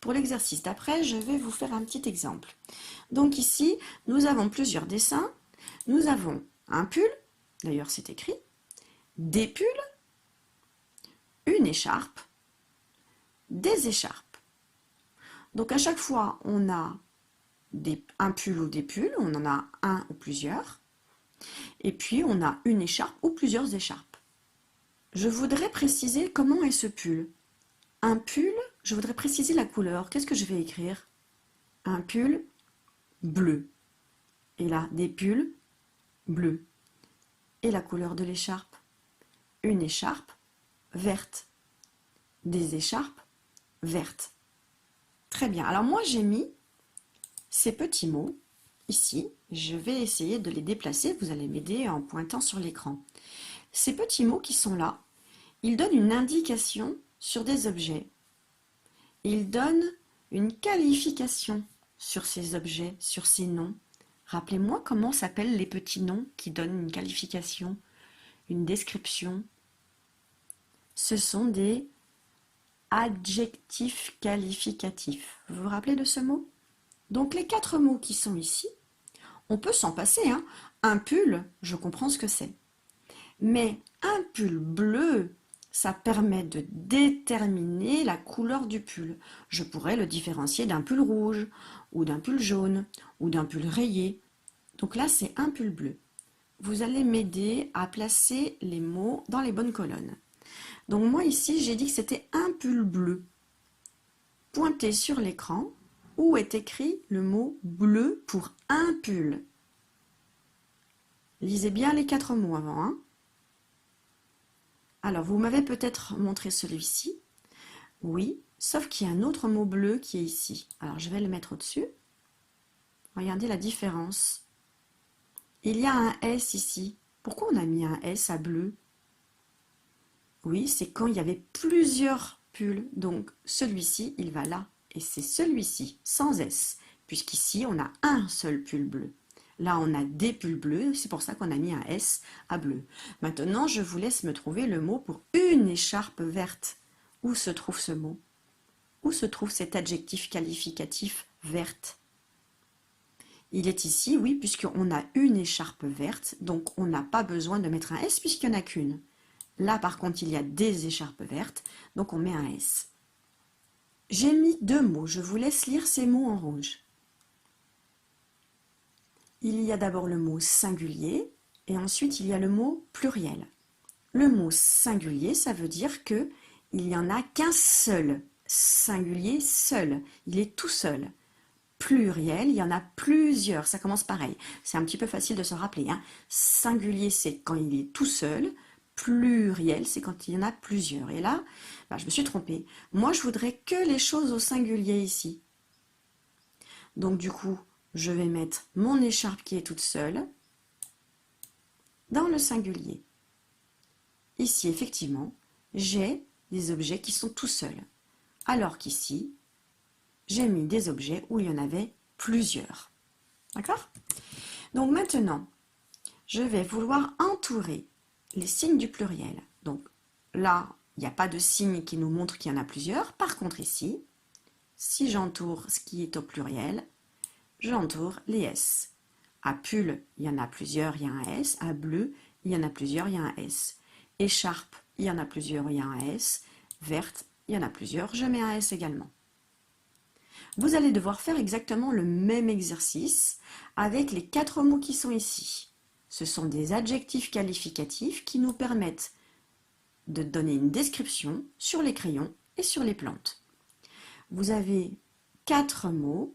Pour l'exercice d'après, je vais vous faire un petit exemple. Donc ici, nous avons plusieurs dessins. Nous avons un pull, d'ailleurs c'est écrit, des pulls, une écharpe, des écharpes. Donc à chaque fois, on a un pull ou des pulls, on en a un ou plusieurs. Et puis, on a une écharpe ou plusieurs écharpes. Je voudrais préciser comment est ce pull. Un pull, je voudrais préciser la couleur. Qu'est-ce que je vais écrire? Un pull bleu. Et là, des pulls bleus. Et la couleur de l'écharpe? Une écharpe verte. Des écharpes vertes. Très bien. Alors moi, j'ai mis ces petits mots ici. Je vais essayer de les déplacer. Vous allez m'aider en pointant sur l'écran. Ces petits mots qui sont là, ils donnent une indication sur des objets. Ils donnent une qualification sur ces objets, sur ces noms. Rappelez-moi comment s'appellent les petits noms qui donnent une qualification, une description. Ce sont des adjectifs qualificatifs. Vous vous rappelez de ce mot? Donc les 4 mots qui sont ici, on peut s'en passer, hein. Un pull, je comprends ce que c'est. Mais un pull bleu, ça permet de déterminer la couleur du pull. Je pourrais le différencier d'un pull rouge, ou d'un pull jaune, ou d'un pull rayé. Donc là, c'est un pull bleu. Vous allez m'aider à placer les mots dans les bonnes colonnes. Donc moi ici, j'ai dit que c'était un pull bleu. Pointez sur l'écran où est écrit le mot bleu pour un pull. Lisez bien les 4 mots avant, hein. Alors, vous m'avez peut-être montré celui-ci. Oui, sauf qu'il y a un autre mot bleu qui est ici. Alors, je vais le mettre au-dessus. Regardez la différence. Il y a un S ici. Pourquoi on a mis un S à bleu? Oui, c'est quand il y avait plusieurs pulls. Donc, celui-ci, il va là. Et c'est celui-ci, sans S. Puisqu'ici, on a un seul pull bleu. Là, on a des pulls bleus, c'est pour ça qu'on a mis un S à bleu. Maintenant, je vous laisse me trouver le mot pour une écharpe verte. Où se trouve ce mot? Où se trouve cet adjectif qualificatif verte? Il est ici, oui, puisqu'on a une écharpe verte, donc on n'a pas besoin de mettre un S puisqu'il n'y en a qu'une. Là, par contre, il y a des écharpes vertes, donc on met un S. J'ai mis 2 mots, je vous laisse lire ces mots en rouge. Il y a d'abord le mot singulier et ensuite il y a le mot pluriel. Le mot singulier, ça veut dire que il n'y en a qu'un seul. Singulier, seul. Il est tout seul. Pluriel, il y en a plusieurs. Ça commence pareil. C'est un petit peu facile de se rappeler, hein. Singulier, c'est quand il est tout seul. Pluriel, c'est quand il y en a plusieurs. Et là, je me suis trompée. Moi, je voudrais que les choses au singulier ici. Donc du coup, je vais mettre mon écharpe qui est toute seule dans le singulier. Ici, effectivement, j'ai des objets qui sont tout seuls. Alors qu'ici, j'ai mis des objets où il y en avait plusieurs. D'accord? Donc maintenant, je vais vouloir entourer les signes du pluriel. Donc là, il n'y a pas de signe qui nous montre qu'il y en a plusieurs. Par contre ici, si j'entoure ce qui est au pluriel, j'entoure les S. À pull, il y en a plusieurs, il y a un S. À bleu, il y en a plusieurs, il y a un S. Écharpe, il y en a plusieurs, il y a un S. Verte, il y en a plusieurs, je mets un S également. Vous allez devoir faire exactement le même exercice avec les 4 mots qui sont ici. Ce sont des adjectifs qualificatifs qui nous permettent de donner une description sur les crayons et sur les plantes. Vous avez 4 mots,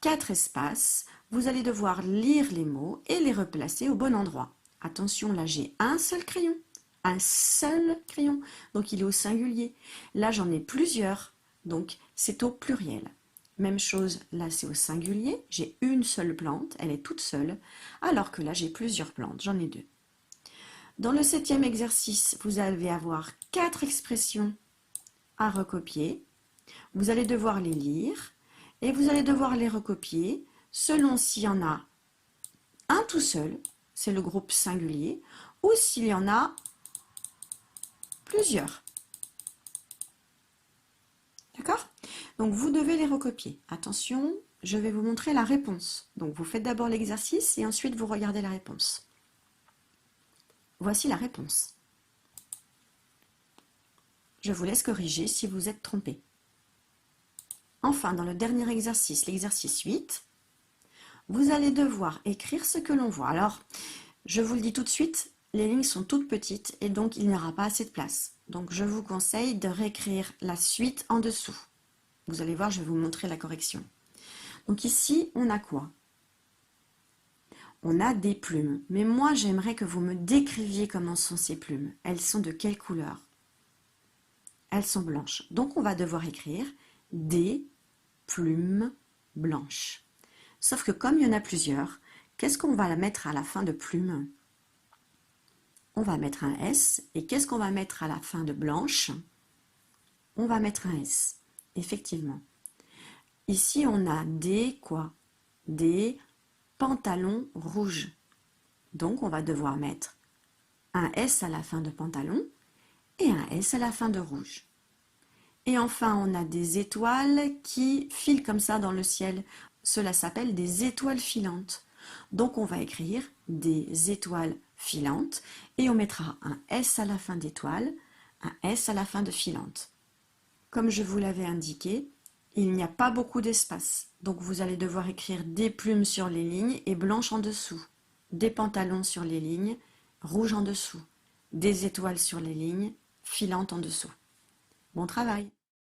4 espaces, vous allez devoir lire les mots et les replacer au bon endroit. Attention, là j'ai un seul crayon, donc il est au singulier. Là j'en ai plusieurs, donc c'est au pluriel. Même chose, là c'est au singulier, j'ai une seule plante, elle est toute seule, alors que là j'ai plusieurs plantes, j'en ai 2. Dans le 7e exercice, vous allez avoir 4 expressions à recopier. Vous allez devoir les lire et vous allez devoir les recopier selon s'il y en a un tout seul, c'est le groupe singulier, ou s'il y en a plusieurs. D'accord? Donc vous devez les recopier. Attention, je vais vous montrer la réponse. Donc vous faites d'abord l'exercice et ensuite vous regardez la réponse. Voici la réponse. Je vous laisse corriger si vous êtes trompé. Enfin, dans le dernier exercice, l'exercice 8, vous allez devoir écrire ce que l'on voit. Alors, je vous le dis tout de suite, les lignes sont toutes petites et donc il n'y aura pas assez de place. Donc je vous conseille de réécrire la suite en dessous. Vous allez voir, je vais vous montrer la correction. Donc ici, on a quoi? On a des plumes. Mais moi, j'aimerais que vous me décriviez comment sont ces plumes. Elles sont de quelle couleur? Elles sont blanches. Donc on va devoir écrire des plumes blanches. Sauf que comme il y en a plusieurs, qu'est-ce qu'on va mettre à la fin de plume? On va mettre un S. Et qu'est-ce qu'on va mettre à la fin de blanche? On va mettre un S. Effectivement. Ici, on a des quoi? Des pantalons rouges. Donc, on va devoir mettre un S à la fin de pantalon et un S à la fin de rouge. Et enfin, on a des étoiles qui filent comme ça dans le ciel. Cela s'appelle des étoiles filantes. Donc, on va écrire des étoiles filantes et on mettra un S à la fin d'étoile, un S à la fin de filante. Comme je vous l'avais indiqué, il n'y a pas beaucoup d'espace. Donc, vous allez devoir écrire des plumes sur les lignes et blanches en dessous. Des pantalons sur les lignes, rouges en dessous. Des étoiles sur les lignes, filantes en dessous. Bon travail!